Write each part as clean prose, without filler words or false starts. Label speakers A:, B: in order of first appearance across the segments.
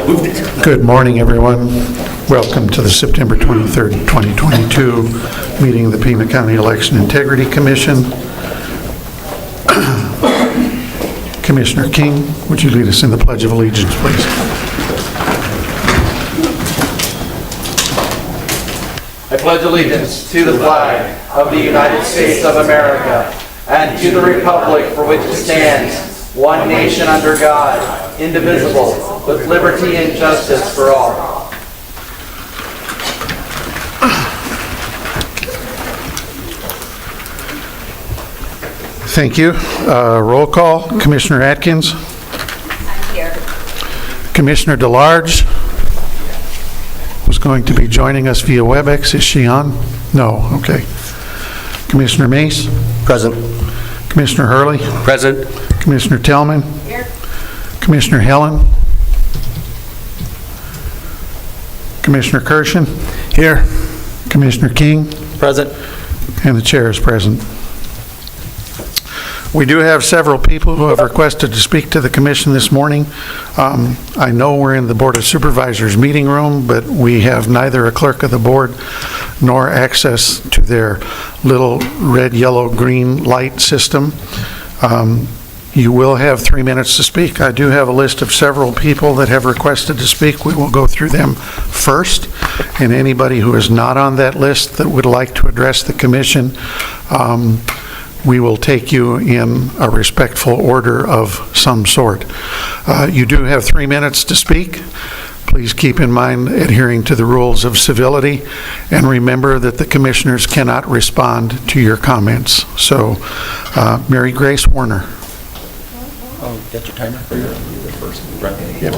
A: Good morning, everyone. Welcome to the September 23rd, 2022 meeting of the Pima County Election Integrity Commission. Commissioner King, would you lead us in the Pledge of Allegiance, please?
B: I pledge allegiance to the flag of the United States of America and to the republic for which it stands, one nation under God, indivisible, with liberty and justice for all.
A: Thank you. Roll call. Commissioner Atkins.
C: I'm here.
A: Commissioner DeLarge was going to be joining us via WebEx. Is she on? No. Okay. Commissioner Mace.
D: Present.
A: Commissioner Hurley.
D: Present.
A: Commissioner Tillman.
C: Here.
A: Commissioner Helen. Commissioner Kirshen.
D: Here.
A: Commissioner King.
D: Present.
A: And the chair is present. We do have several people who have requested to speak to the commission this morning. I know we're in the Board of Supervisors meeting room, but we have neither a clerk of the board nor access to their little red, yellow, green light system. You will have 3 minutes to speak. I do have a list of several people that have requested to speak. We will go through them first, and anybody who is not on that list that would like to address the commission, we will take you in a respectful order of some sort. You do have 3 minutes to speak. Please keep in mind adhering to the rules of civility, and remember that the commissioners cannot respond to your comments. So, Mary Grace Warner.
D: Oh, got your timer for your first run?
A: Yep.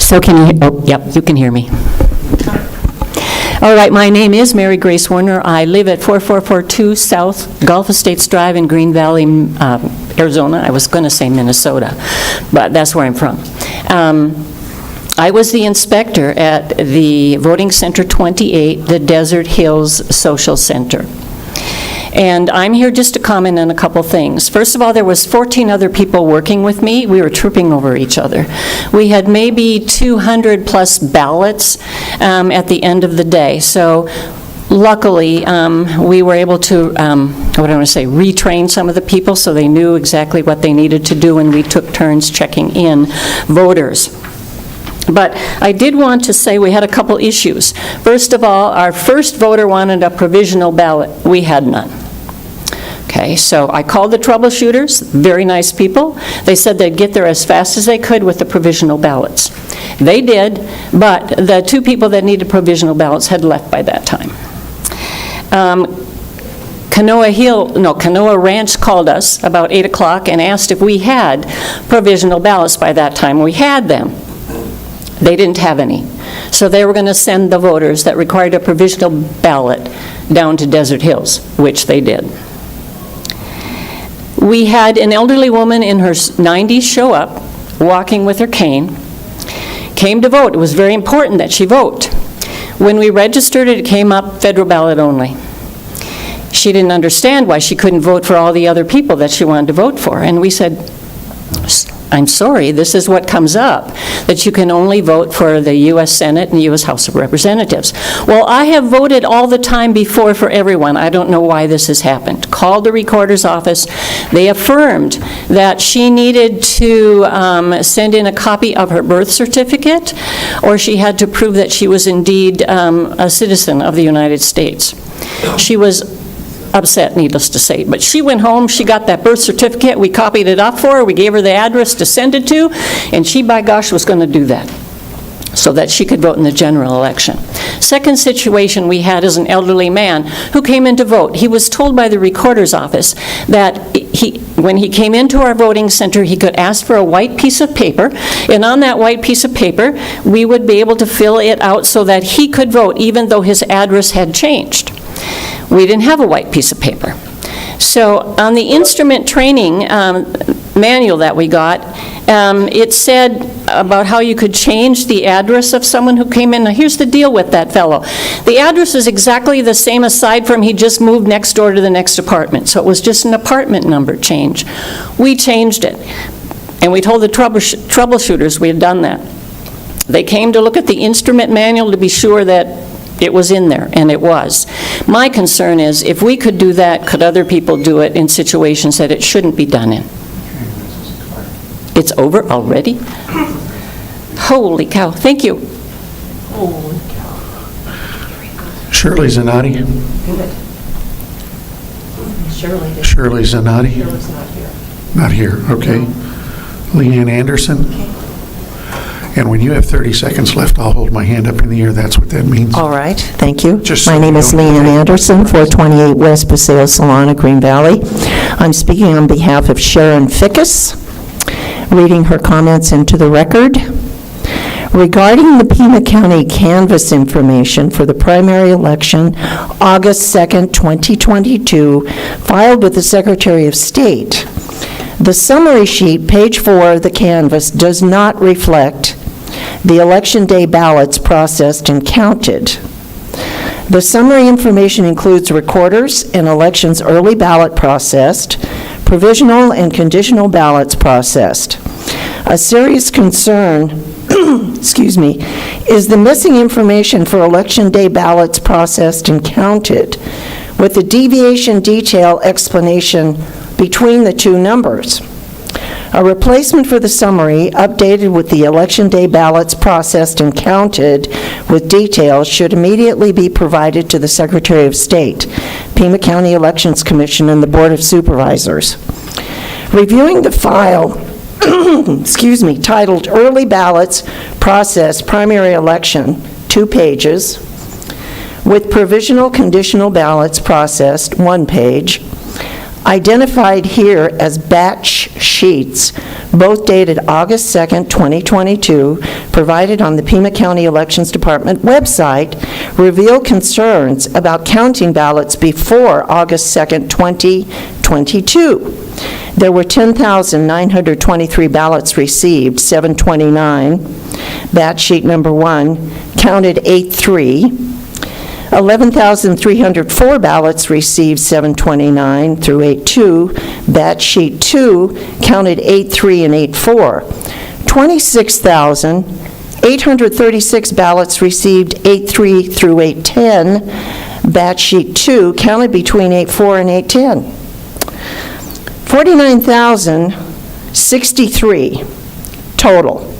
E: So can you, oh, yep, you can hear me. All right, my name is Mary Grace Warner. I live at 4442 South Gulf Estates Drive in Green Valley, Arizona. I was going to say Minnesota, but that's where I'm from. I was the inspector at the Voting Center 28, the Desert Hills Social Center. And I'm here just to comment on a couple things. First of all, there was 14 other people working with me. We were trooping over each other. We had maybe 200 plus ballots at the end of the day. So luckily, we were able to, retrain some of the people so they knew exactly what they needed to do, and we took turns checking in voters. But I did want to say we had a couple issues. First of all, our first voter wanted a provisional ballot. We had none. Okay, so I called the troubleshooters, very nice people. They said they'd get there as fast as they could with the provisional ballots. They did, but the two people that needed provisional ballots had left by that time. Canoa Ranch called us about 8 o'clock and asked if we had provisional ballots by that time. We had them. They didn't have any. So they were going to send the voters that required a provisional ballot down to Desert Hills, which they did. We had an elderly woman in her 90s show up, walking with her cane, came to vote. It was very important that she vote. When we registered it, it came up federal ballot only. She didn't understand why she couldn't vote for all the other people that she wanted to vote for. And we said, I'm sorry, this is what comes up, that you can only vote for the U.S. Senate and U.S. House of Representatives. Well, I have voted all the time before for everyone. I don't know why this has happened. Called the recorder's office. They affirmed that she needed to send in a copy of her birth certificate, or she had to prove that she was indeed a citizen of the United States. She was upset, needless to say. But she went home, she got that birth certificate, we copied it up for her, we gave her the address to send it to, and she, by gosh, was going to do that so that she could vote in the general election. Second situation we had is an elderly man who came in to vote. He was told by the recorder's office that when he came into our voting center, he could ask for a white piece of paper, and on that white piece of paper, we would be able to fill it out so that he could vote, even though his address had changed. We didn't have a white piece of paper. So on the instrument training manual that we got, it said about how you could change the address of someone who came in. Now here's the deal with that fellow. The address is exactly the same aside from he just moved next door to the next apartment. So it was just an apartment number change. We changed it. And we told the troubleshooters we had done that. They came to look at the instrument manual to be sure that it was in there, and it was. My concern is, if we could do that, could other people do it in situations that it shouldn't be done in? It's over already? Holy cow, thank you.
A: Shirley Zanotti? Shirley Zanotti? Not here, okay. Leanne Anderson? And when you have 30 seconds left, I'll hold my hand up in the air. That's what that means.
C: All right, thank you.
A: Just so
C: My name
A: you
C: is
A: know.
C: Leanne Anderson, 428 West Paseo Solana, Green Valley. I'm speaking on behalf of Sharon Fickus, reading her comments into the record. Regarding the Pima County canvass information for the primary election, August 2nd, 2022, filed with the Secretary of State, the summary sheet, page 4 of the canvass, does not reflect the Election Day ballots processed and counted. The summary information includes recorders and elections early ballot processed, provisional and conditional ballots processed. A serious concern, excuse me, is the missing information for Election Day ballots processed and counted, with the deviation detail explanation between the two numbers. A replacement for the summary, updated with the Election Day ballots processed and counted with details, should immediately be provided to the Secretary of State, Pima County Elections Commission, and the Board of Supervisors. Reviewing the file, excuse me, titled Early Ballots Processed Primary Election, 2 pages, with provisional conditional ballots processed, 1 page, identified here as batch sheets, both dated August 2nd, 2022, provided on the Pima County Elections Department website, reveal concerns about counting ballots before August 2nd, 2022. There were 10,923 ballots received, 729. Batch sheet number 1 counted 8-3. 11,304 ballots received, 729 through 8-2. Batch sheet 2 counted 8-3 and 8-4. 26,836 ballots received, 8-3 through 8-10. Batch sheet 2 counted between 8-4 and 8-10. 49,063 total.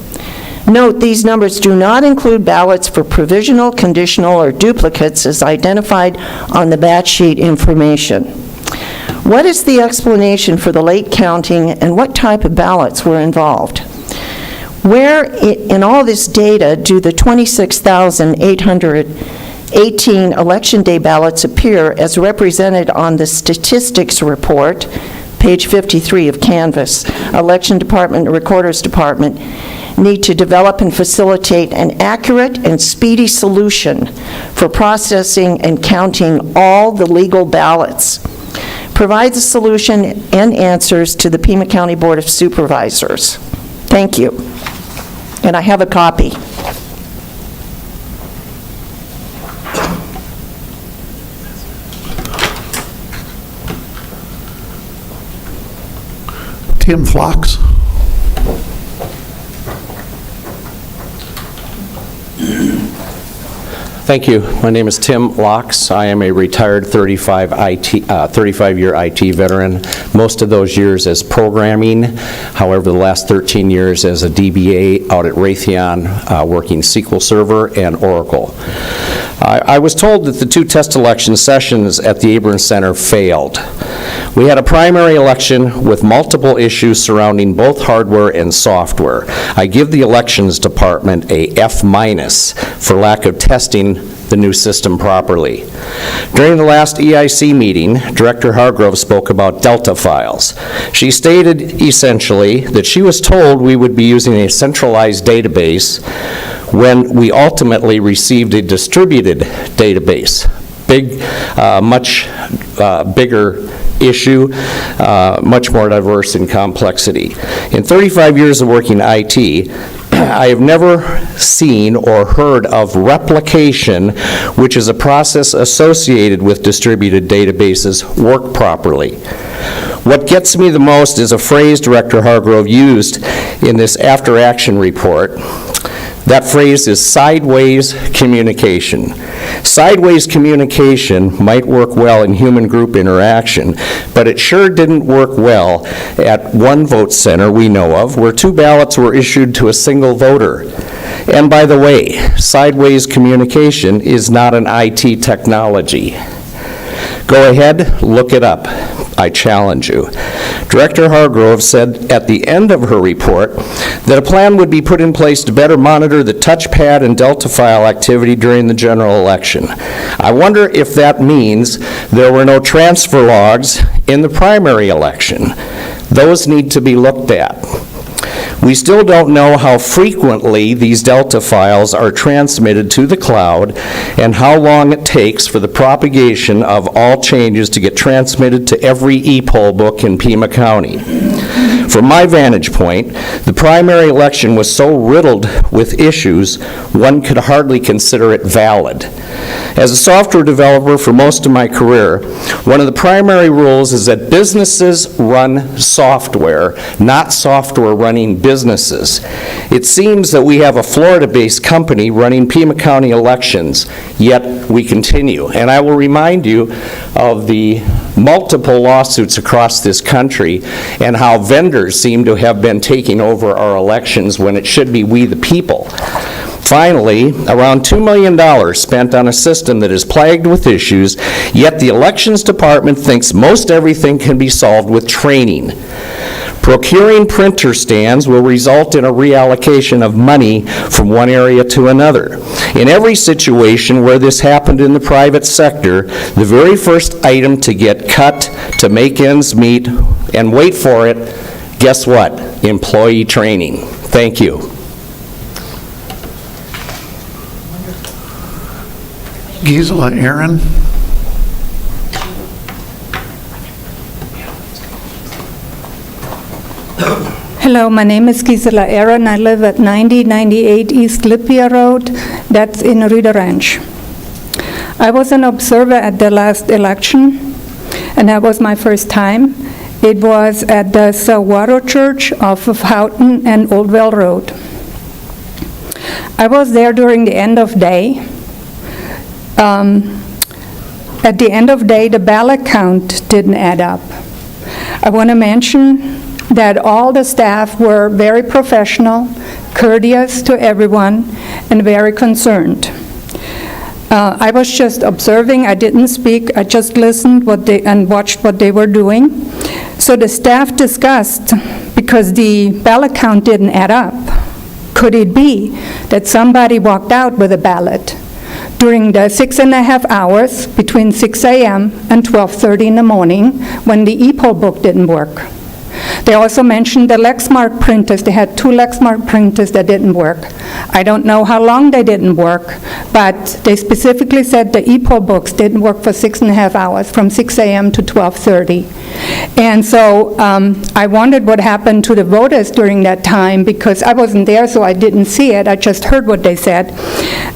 C: Note, these numbers do not include ballots for provisional, conditional, or duplicates as identified on the batch sheet information. What is the explanation for the late counting, and what type of ballots were involved? Where in all this data do the 26,818 Election Day ballots appear as represented on the statistics report, page 53 of Canvas? Election Department, Recorder's Department need to develop and facilitate an accurate and speedy solution for processing and counting all the legal ballots. Provide the solution and answers to the Pima County Board of Supervisors. Thank you. And I have a copy.
A: Tim Phlox?
F: Thank you. My name is Tim Locks. I am a retired 35-year IT veteran, most of those years as programming. However, the last 13 years as a DBA out at Raytheon, working SQL Server and Oracle. I was told that the 2 test election sessions at the Abrams Center failed. We had a primary election with multiple issues surrounding both hardware and software. I give the Elections Department a F- for lack of testing the new system properly. During the last EIC meeting, Director Hargrove spoke about Delta files. She stated essentially that she was told we would be using a centralized database when we ultimately received a distributed database. Much bigger issue, much more diverse in complexity. In 35 years of working IT, I have never seen or heard of replication, which is a process associated with distributed databases, work properly. What gets me the most is a phrase Director Hargrove used in this after-action report. That phrase is sideways communication. Sideways communication might work well in human group interaction, but it sure didn't work well at one vote center we know of, where 2 ballots were issued to a single voter. And by the way, sideways communication is not an IT technology. Go ahead, look it up. I challenge you. Director Hargrove said at the end of her report that a plan would be put in place to better monitor the touchpad and Delta file activity during the general election. I wonder if that means there were no transfer logs in the primary election. Those need to be looked at. We still don't know how frequently these Delta files are transmitted to the cloud and how long it takes for the propagation of all changes to get transmitted to every e-poll book in Pima County. From my vantage point, the primary election was so riddled with issues, one could hardly consider it valid. As a software developer for most of my career, one of the primary rules is that businesses run software, not software running businesses. It seems that we have a Florida-based company running Pima County elections, yet we continue. And I will remind you of the multiple lawsuits across this country and how vendors seem to have been taking over our elections when it should be we the people. Finally, around $2 million spent on a system that is plagued with issues, yet the Elections Department thinks most everything can be solved with training. Procuring printer stands will result in a reallocation of money from one area to another. In every situation where this happened in the private sector, the very first item to get cut to make ends meet, and wait for it, guess what? Employee training. Thank you.
A: Gisela Aaron.
G: Hello, my name is Gisela Aaron. I live at 9098 East Lipia Road. That's in Rita Ranch. I was an observer at the last election, and that was my first time. It was at the Saguaro Church off of Houghton and Oldville Road. I was there during the end of day. At the end of day, the ballot count didn't add up. I want to mention that all the staff were very professional, courteous to everyone, and very concerned. I was just observing. I didn't speak. I just listened and watched what they were doing. So the staff discussed, because the ballot count didn't add up, could it be that somebody walked out with a ballot during the 6.5 hours between 6 a.m. and 12:30 in the morning when the e-poll book didn't work? They also mentioned the Lexmark printers. They had 2 Lexmark printers that didn't work. I don't know how long they didn't work, but they specifically said the e-poll books didn't work for 6.5 hours, from 6 a.m. to 12:30. And so I wondered what happened to the voters during that time, because I wasn't there, so I didn't see it. I just heard what they said.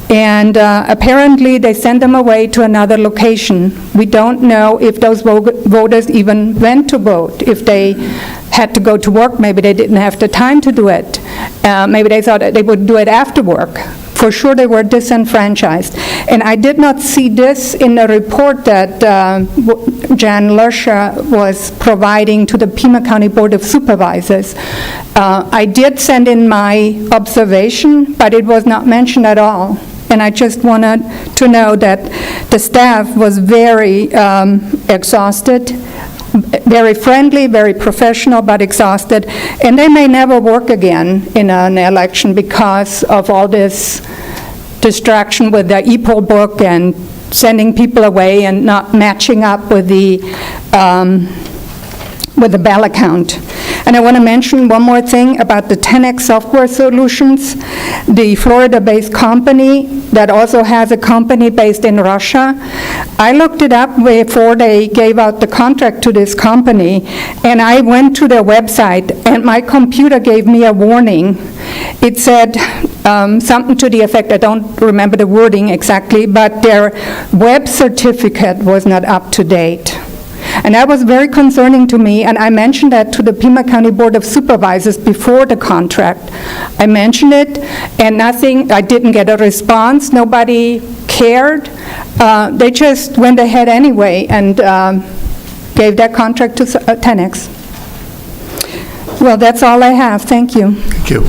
G: And apparently they sent them away to another location. We don't know if those voters even went to vote. If they had to go to work, maybe they didn't have the time to do it. Maybe they thought they would do it after work. For sure they were disenfranchised. And I did not see this in the report that Jan Lersha was providing to the Pima County Board of Supervisors. I did send in my observation, but it was not mentioned at all. And I just wanted to know that the staff was very exhausted, very friendly, very professional, but exhausted. And they may never work again in an election because of all this distraction with the e-poll book and sending people away and not matching up with the ballot count. And I want to mention one more thing about the 10X Software Solutions, the Florida-based company that also has a company based in Russia. I looked it up before they gave out the contract to this company, and I went to their website, and my computer gave me a warning. It said something to the effect, I don't remember the wording exactly, but their web certificate was not up to date. And that was very concerning to me, and I mentioned that to the Pima County Board of Supervisors before the contract. I mentioned it, and nothing, I didn't get a response, nobody cared. They just went ahead anyway and gave that contract to 10X. Well, that's all I have, thank you.
A: Thank you.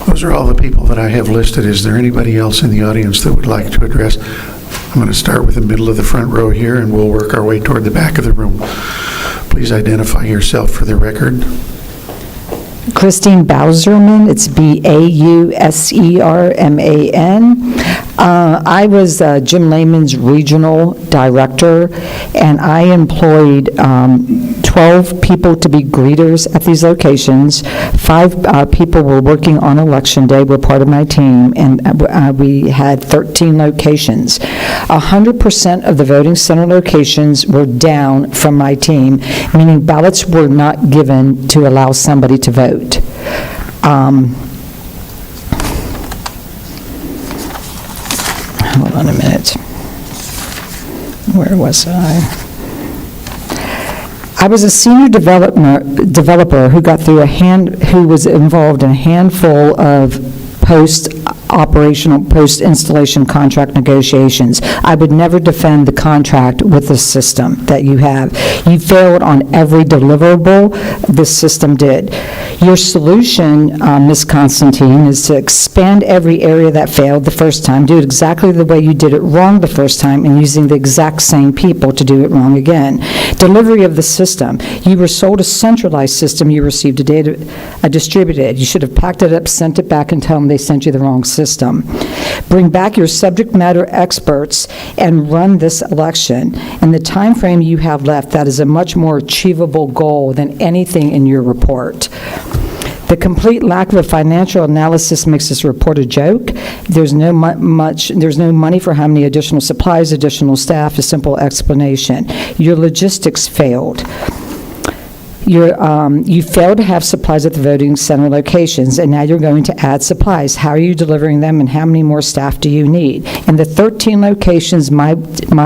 A: Those are all the people that I have listed. Is there anybody else in the audience that would like to address? I'm going to start with the middle of the front row here, and we'll work our way toward the back of the room. Please identify yourself for the record.
H: Christine Bauserman, it's Bauserman. I was Jim Lehman's regional director, and I employed 12 people to be greeters at these locations. 5 people were working on election day, were part of my team, and we had 13 locations. 100% of the voting center locations were down from my team, meaning ballots were not given to allow somebody to vote. Hold on a minute. Where was I? I was a senior developer who got through who was involved in a handful of post-installation contract negotiations. I would never defend the contract with the system that you have. You failed on every deliverable this system did. Your solution, Ms. Constantine, is to expand every area that failed the first time, do it exactly the way you did it wrong the first time, and using the exact same people to do it wrong again. Delivery of the system. You were sold a centralized system, you received a distributed. You should have packed it up, sent it back, and tell them they sent you the wrong system. Bring back your subject matter experts and run this election. In the time frame you have left, that is a much more achievable goal than anything in your report. The complete lack of a financial analysis makes this report a joke. There's no money for how many additional supplies, additional staff, a simple explanation. Your logistics failed. You failed to have supplies at the voting center locations, and now you're going to add supplies. How are you delivering them, and how many more staff do you need? In the 13 locations my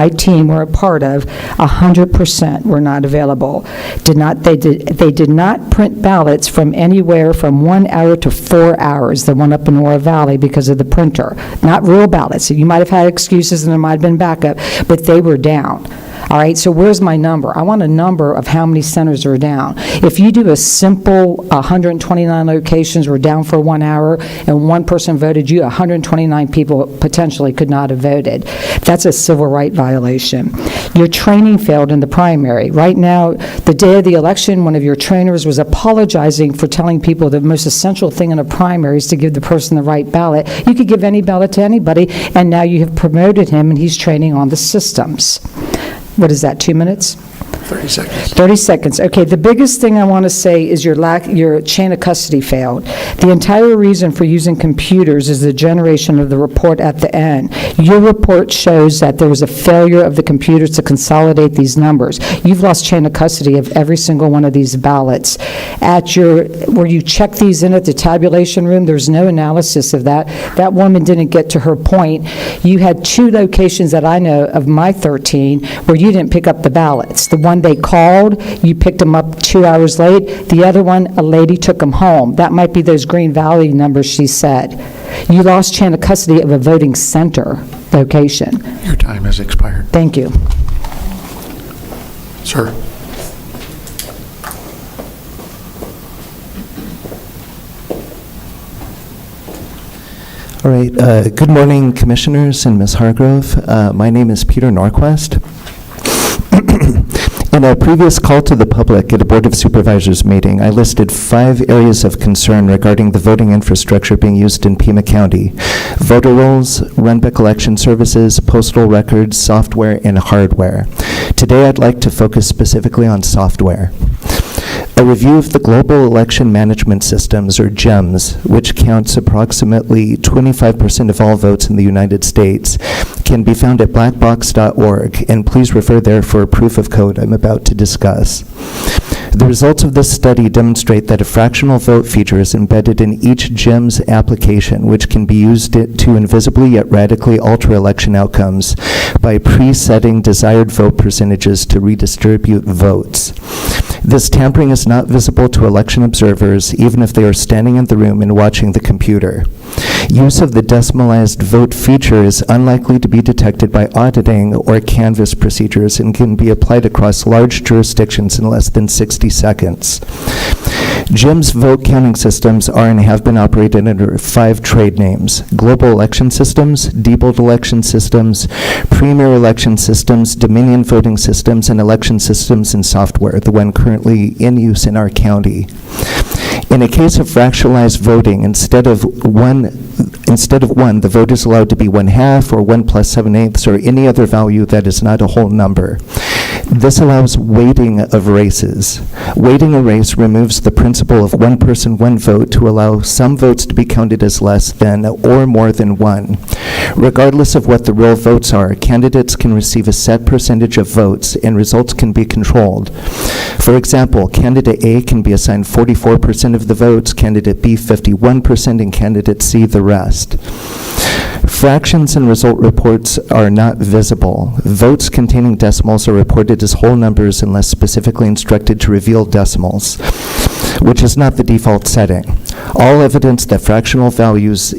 H: team were a part of, 100% were not available. They did not print ballots from anywhere from 1 hour to 4 hours, the one up in Ora Valley, because of the printer. Not real ballots. You might have had excuses and there might have been backup, but they were down. All right, so where's my number? I want a number of how many centers are down. If you do a simple 129 locations were down for 1 hour and one person voted, 129 people potentially could not have voted. That's a civil right violation. Your training failed in the primary. Right now, the day of the election, one of your trainers was apologizing for telling people the most essential thing in a primary is to give the person the right ballot. You could give any ballot to anybody, and now you have promoted him and he's training on the systems. What is that, 2 minutes?
A: 30 seconds.
H: 30 seconds. Okay, the biggest thing I want to say is your chain of custody failed. The entire reason for using computers is the generation of the report at the end. Your report shows that there was a failure of the computers to consolidate these numbers. You've lost chain of custody of every single one of these ballots. Where you check these in at the tabulation room, there's no analysis of that. That woman didn't get to her point. You had 2 locations that I know of my 13 where you didn't pick up the ballots. The one they called, you picked them up 2 hours late. The other one, a lady took them home. That might be those Green Valley numbers she said. You lost chain of custody of a voting center location.
A: Your time has expired.
H: Thank you.
A: Sir.
I: All right. Good morning, Commissioners and Ms. Hargrove. My name is Peter Norquist. In a previous call to the public at a Board of Supervisors meeting, I listed 5 areas of concern regarding the voting infrastructure being used in Pima County: voter rolls, runback election services, postal records, software, and hardware. Today, I'd like to focus specifically on software. A review of the Global Election Management Systems, or GEMS, which counts approximately 25% of all votes in the United States, can be found at blackbox.org, and please refer there for a proof of code I'm about to discuss. The results of this study demonstrate that a fractional vote feature is embedded in each GIMS application, which can be used to invisibly yet radically alter election outcomes by presetting desired vote percentages to redistribute votes. This tampering is not visible to election observers, even if they are standing in the room and watching the computer. Use of the decimalized vote feature is unlikely to be detected by auditing or canvass procedures and can be applied across large jurisdictions in less than 60 seconds. GIMS vote counting systems are and have been operated under 5 trade names: Global Election Systems, Diebold Election Systems, Premier Election Systems, Dominion Voting Systems, and Election Systems and Software, the one currently in use in our county. In a case of fractionalized voting, instead of one, the vote is allowed to be 1/2 or 1 + 7/8 or any other value that is not a whole number. This allows weighting of races. Weighting a race removes the principle of one person, one vote to allow some votes to be counted as less than or more than one. Regardless of what the real votes are, candidates can receive a set percentage of votes and results can be controlled. For example, candidate A can be assigned 44% of the votes, candidate B 51%, and candidate C the rest. Fractions and result reports are not visible. Votes containing decimals are reported as whole numbers unless specifically instructed to reveal decimals, which is not the default setting. All evidence that fractional values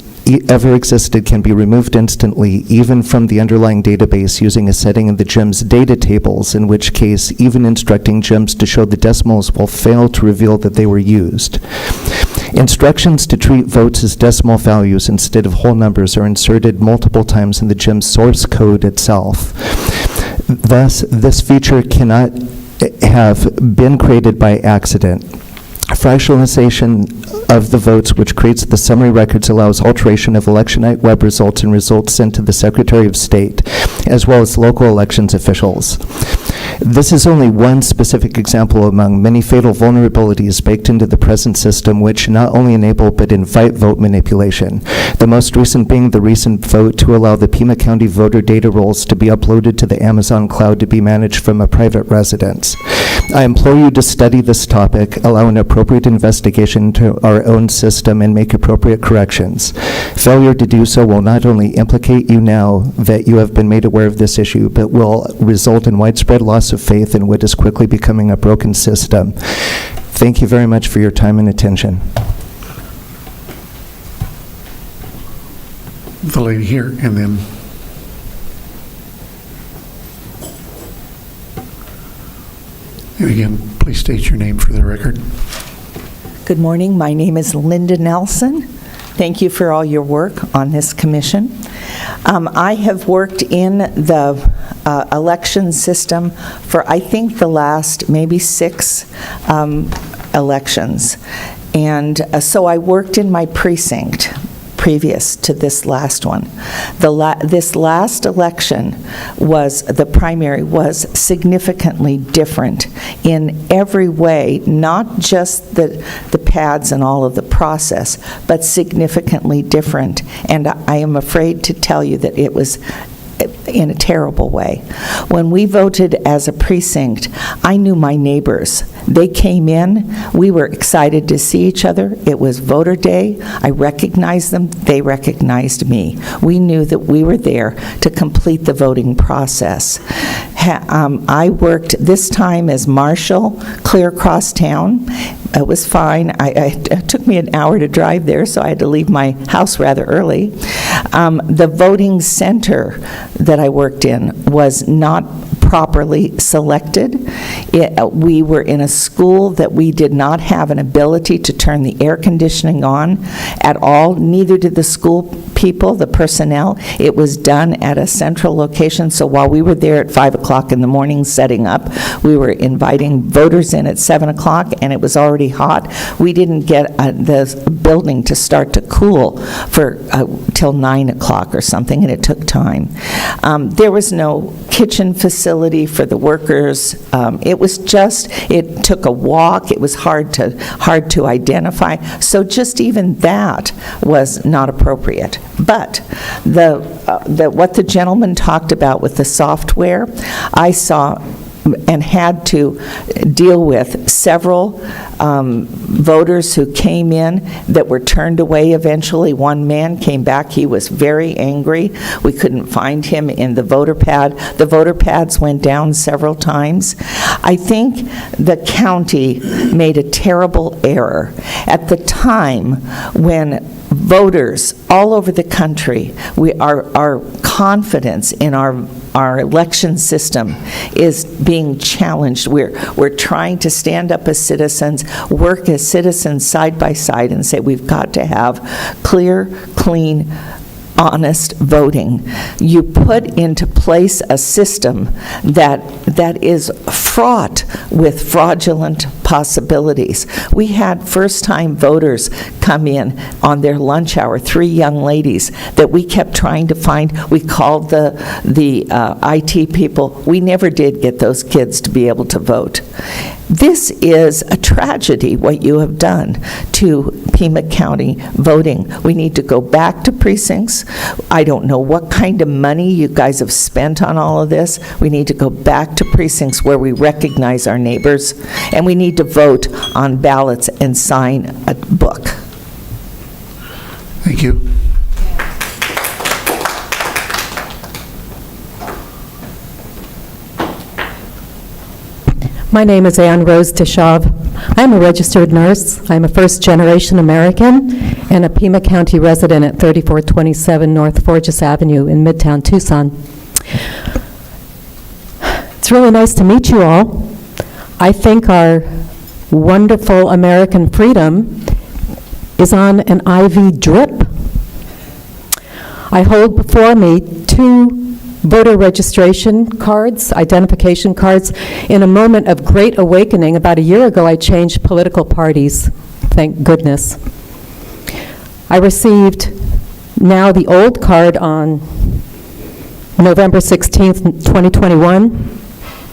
I: ever existed can be removed instantly, even from the underlying database, using a setting in the GIMS data tables, in which case even instructing GIMS to show the decimals will fail to reveal that they were used. Instructions to treat votes as decimal values instead of whole numbers are inserted multiple times in the GIMS source code itself. Thus, this feature cannot have been created by accident. Fractionalization of the votes, which creates the summary records, allows alteration of election night web results and results sent to the Secretary of State, as well as local elections officials. This is only one specific example among many fatal vulnerabilities baked into the present system, which not only enable but invite vote manipulation. The most recent being the recent vote to allow the Pima County voter data rolls to be uploaded to the Amazon cloud to be managed from a private residence. I implore you to study this topic, allow an appropriate investigation into our own system, and make appropriate corrections. Failure to do so will not only implicate you now that you have been made aware of this issue, but will result in widespread loss of faith in what is quickly becoming a broken system. Thank you very much for your time and attention.
A: The lady here, and then and again, please state your name for the record.
J: Good morning. My name is Linda Nelson. Thank you for all your work on this commission. I have worked in the election system for, I think, the last maybe 6 elections. And so I worked in my precinct previous to this last one. This last election was, the primary was significantly different in every way, not just the pads and all of the process, but significantly different. And I am afraid to tell you that it was in a terrible way. When we voted as a precinct, I knew my neighbors. They came in. We were excited to see each other. It was voter day. I recognized them. They recognized me. We knew that we were there to complete the voting process. I worked this time as marshal, clear across town. It was fine. It took me an hour to drive there, so I had to leave my house rather early. The voting center that I worked in was not properly selected. We were in a school that we did not have an ability to turn the air conditioning on at all. Neither did the school people, the personnel. It was done at a central location, so while we were there at 5 o'clock in the morning setting up, we were inviting voters in at 7 o'clock, and it was already hot. We didn't get the building to start to cool for till 9 o'clock or something, and it took time. There was no kitchen facility for the workers. It was just, it took a walk. It was hard to identify. So just even that was not appropriate. But what the gentleman talked about with the software, I saw and had to deal with several voters who came in that were turned away eventually. One man came back. He was very angry. We couldn't find him in the voter pad. The voter pads went down several times. I think the county made a terrible error at the time when voters all over the country, our confidence in our election system is being challenged. We're trying to stand up as citizens, work as citizens side by side, and say we've got to have clear, clean, honest voting. You put into place a system that is fraught with fraudulent possibilities. We had first-time voters come in on their lunch hour, 3 young ladies that we kept trying to find. We called the IT people. We never did get those kids to be able to vote. This is a tragedy, what you have done to Pima County voting. We need to go back to precincts. I don't know what kind of money you guys have spent on all of this. We need to go back to precincts where we recognize our neighbors, and we need to vote on ballots and sign a book.
A: Thank you.
K: My name is Ann Rose Tishov. I'm a registered nurse. I'm a first-generation American and a Pima County resident at 3427 North Forges Avenue in Midtown Tucson. It's really nice to meet you all. I think our wonderful American freedom is on an IV drip. I hold before me 2 voter registration cards, identification cards. In a moment of great awakening, about a year ago, I changed political parties, thank goodness. I received now the old card on November 16th, 2021,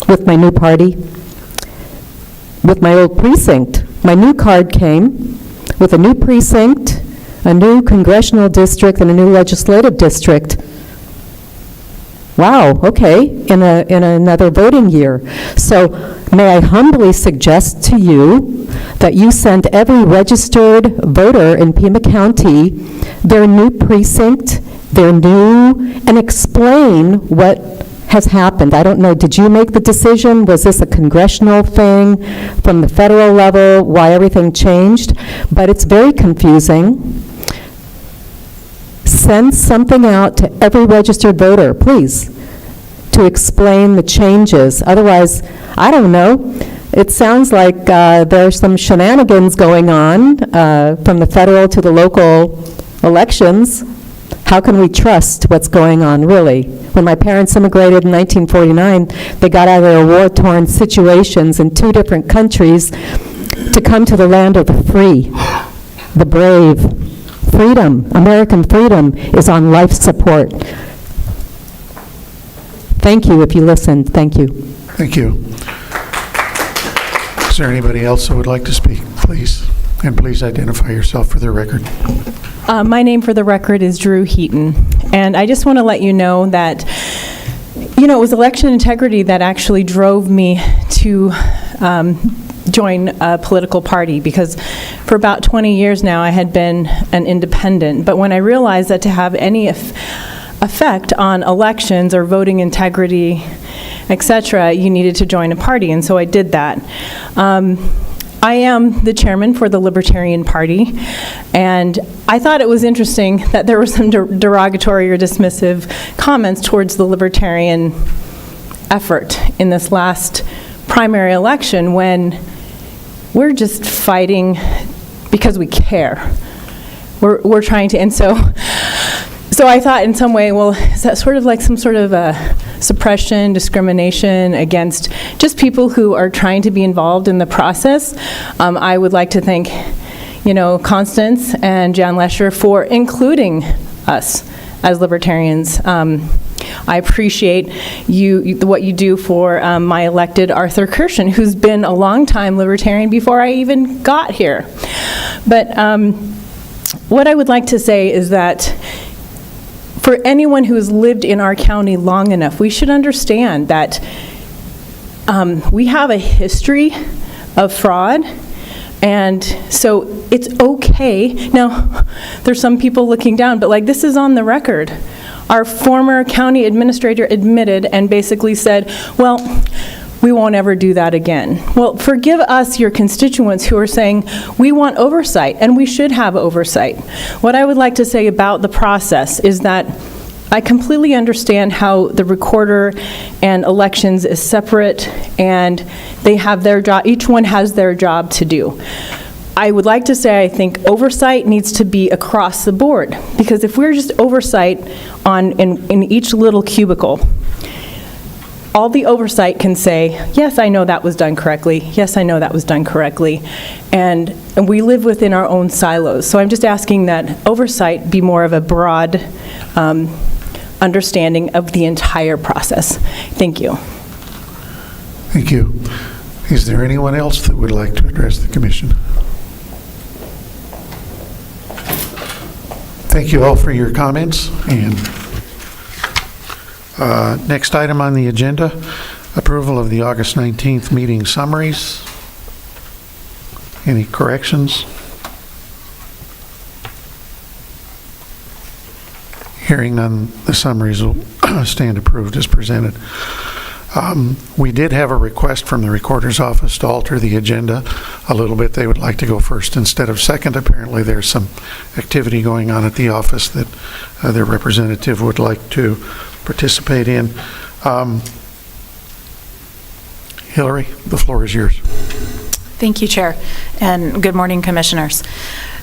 K: with my new party, with my old precinct. My new card came with a new precinct, a new congressional district, and a new legislative district. Wow, okay, in another voting year. So may I humbly suggest to you that you send every registered voter in Pima County their new precinct, their new, and explain what has happened. I don't know, did you make the decision? Was this a congressional thing from the federal level, why everything changed? But it's very confusing. Send something out to every registered voter, please, to explain the changes. Otherwise, I don't know. It sounds like there's some shenanigans going on from the federal to the local elections. How can we trust what's going on, really? When my parents immigrated in 1949, they got out of their war-torn situations in 2 different countries to come to the land of the free, the brave. Freedom, American freedom, is on life support. Thank you if you listened. Thank you.
A: Thank you. Is there anybody else who would like to speak, please? And please identify yourself for the record.
L: My name for the record is Drew Heaton, and I just want to let you know that, it was election integrity that actually drove me to join a political party, because for about 20 years now I had been an independent. But when I realized that to have any effect on elections or voting integrity, etc., you needed to join a party, and so I did that. I am the chairman for the Libertarian Party, and I thought it was interesting that there were some derogatory or dismissive comments towards the Libertarian effort in this last primary election, when we're just fighting because we care. We're trying to, and so I thought in some way, well, is that sort of like some sort of suppression, discrimination against just people who are trying to be involved in the process? I would like to thank, Constance and Jan Lesher for including us as libertarians. I appreciate what you do for my elected Arthur Kirshen, who's been a long-time libertarian before I even got here. But what I would like to say is that for anyone who has lived in our county long enough, we should understand that we have a history of fraud, and so it's okay. Now, there's some people looking down, but like, this is on the record. Our former county administrator admitted and basically said, well, we won't ever do that again. Well, forgive us, your constituents, who are saying we want oversight, and we should have oversight. What I would like to say about the process is that I completely understand how the recorder and elections is separate, and they have their job, each one has their job to do. I would like to say I think oversight needs to be across the board, because if we're just oversight in each little cubicle, all the oversight can say, yes, I know that was done correctly, yes, I know that was done correctly, and we live within our own silos. So I'm just asking that oversight be more of a broad understanding of the entire process. Thank you.
A: Thank you. Is there anyone else that would like to address the commission? Thank you all for your comments. And next item on the agenda, approval of the August 19th meeting summaries. Any corrections? Hearing none, the summaries will stand approved as presented. We did have a request from the recorder's office to alter the agenda a little bit. They would like to go first instead of second. Apparently there's some activity going on at the office that their representative would like to participate in. Hillary, the floor is yours.
M: Thank you, Chair, and good morning, Commissioners.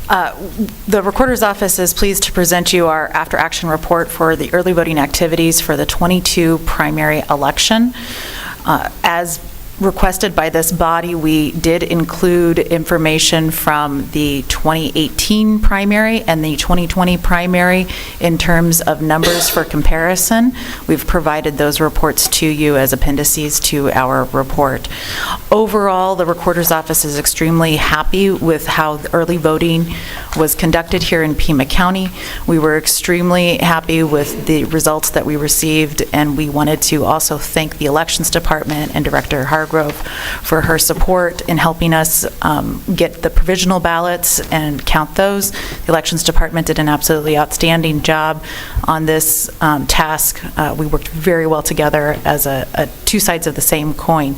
M: The Recorder's Office is pleased to present you our after-action report for the early voting activities for the 22 primary election. As requested by this body, we did include information from the 2018 primary and the 2020 primary in terms of numbers for comparison. We've provided those reports to you as appendices to our report. Overall, the Recorder's Office is extremely happy with how the early voting was conducted here in Pima County. We were extremely happy with the results that we received, and we wanted to also thank the Elections Department and Director Hargrove for her support in helping us get the provisional ballots and count those. The Elections Department did an absolutely outstanding job on this task. We worked very well together as two sides of the same coin.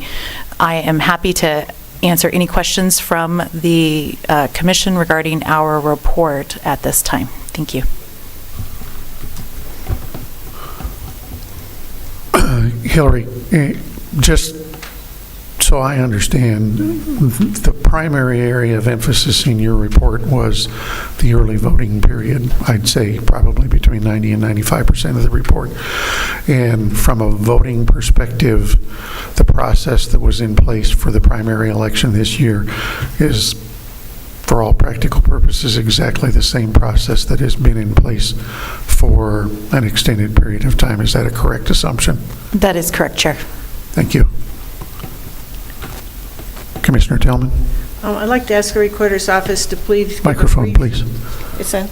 M: I am happy to answer any questions from the Commission regarding our report at this time. Thank you.
A: Hillary, just so I understand, the primary area of emphasis in your report was the early voting period. I'd say probably between 90 and 95% of the report. And from a voting perspective, the process that was in place for the primary election this year is, for all practical purposes, exactly the same process that has been in place for an extended period of time. Is that a correct assumption?
M: That is correct, Chair.
A: Thank you. Commissioner Tillman.
N: I'd like to ask the Recorder's Office to please...
A: Microphone, please.
N: It's on.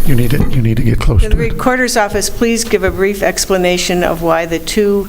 A: You need to get close to it.
N: The Recorder's Office, please give a brief explanation of why the two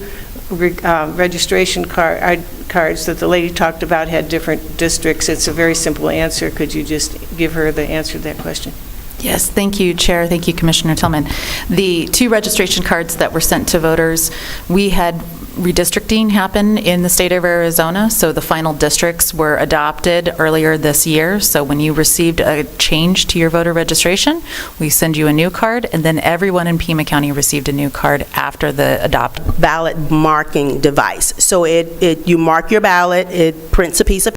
N: registration cards that the lady talked about had different districts. It's a very simple answer. Could you just give her the answer to that question?
M: Yes, thank you, Chair. Thank you, Commissioner Tillman. The two registration cards that were sent to voters, we had redistricting happen in the state of Arizona, so the final districts were adopted earlier this year. So when you received a change to your voter registration, we send you a new card, and then everyone in Pima County received a new card after the adopt.
O: Ballot marking device. So you mark your ballot, it prints a piece of